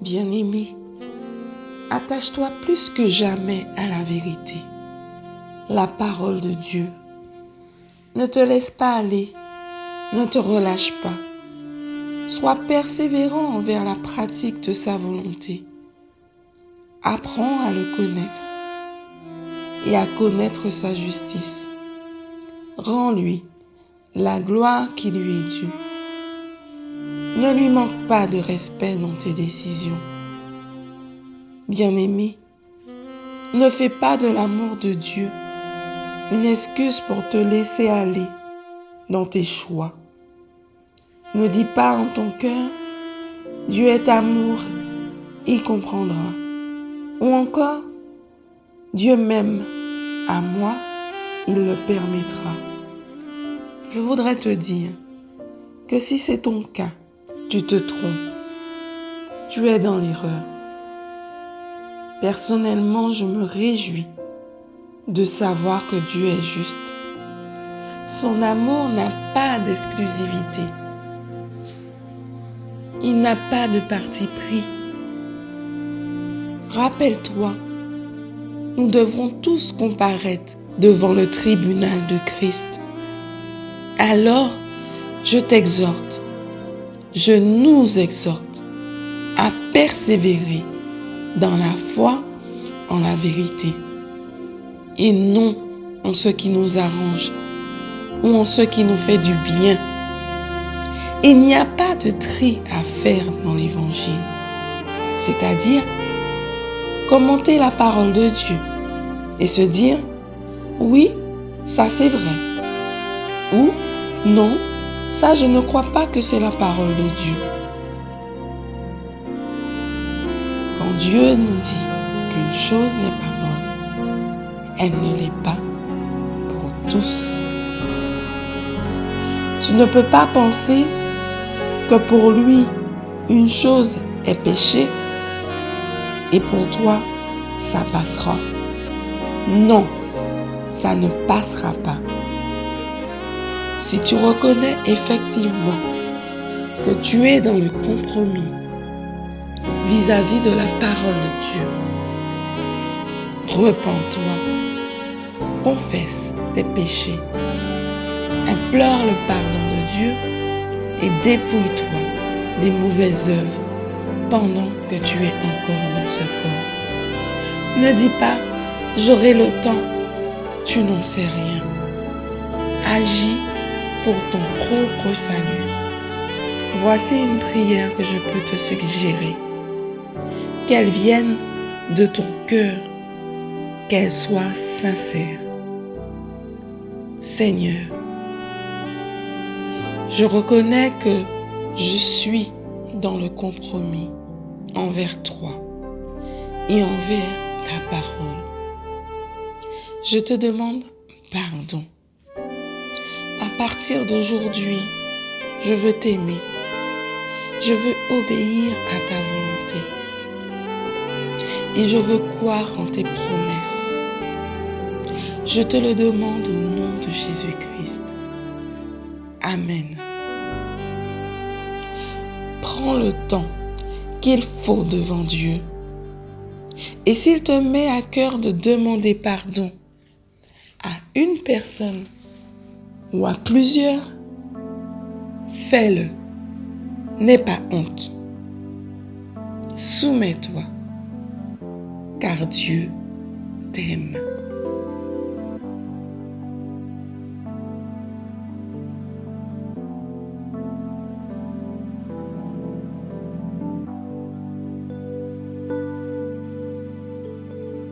Bien-aimé, attache-toi plus que jamais à la vérité, la parole de Dieu. Ne te laisse pas aller, ne te relâche pas. Sois persévérant envers la pratique de sa volonté. Apprends à le connaître et à connaître sa justice. Rends-lui la gloire qui lui est due. Ne lui manque pas de respect dans tes décisions. Bien-aimé, ne fais pas de l'amour de Dieu une excuse pour te laisser aller dans tes choix. Ne dis pas en ton cœur, Dieu est amour, il comprendra. Ou encore, Dieu m'aime, à moi, il le permettra. Je voudrais te dire que si c'est ton cas, tu te trompes. Tu es dans l'erreur. Personnellement, je me réjouis de savoir que Dieu est juste. Son amour n'a pas d'exclusivité. Il n'a pas de parti pris. Rappelle-toi, nous devrons tous comparaître devant le tribunal de Christ. Alors, je t'exhorte, je nous exhorte à persévérer dans la foi en la vérité et non en ce qui nous arrange ou en ce qui nous fait du bien. Il n'y a pas de tri à faire dans l'évangile, c'est-à-dire commenter la parole de Dieu et se dire « oui, ça c'est vrai » ou « non, ça je ne crois pas que c'est la parole de Dieu ». Quand Dieu nous dit qu'une chose n'est pas bonne, elle ne l'est pas pour tous. Tu ne peux pas penser que pour lui, une chose est péché et pour toi, ça passera. Non, ça ne passera pas. Si tu reconnais effectivement que tu es dans le compromis vis-à-vis de la parole de Dieu, repens-toi, confesse tes péchés, implore le pardon de Dieu et dépouille-toi des mauvaises œuvres pendant que tu es encore dans ce corps. Ne dis pas « j'aurai le temps », tu n'en sais rien. Agis pour ton propre salut. Voici une prière que je peux te suggérer. Qu'elle vienne de ton cœur, qu'elle soit sincère. Seigneur, je reconnais que je suis dans le compromis envers toi et envers ta parole. Je te demande pardon. À partir d'aujourd'hui, je veux t'aimer. Je veux obéir à ta volonté. Et je veux croire en tes promesses. Je te le demande au nom de Jésus-Christ. Amen. Prends le temps qu'il faut devant Dieu. Et s'il te met à cœur de demander pardon à une personne ou à plusieurs, fais-le. N'aie pas honte. Soumets-toi, car Dieu t'aime.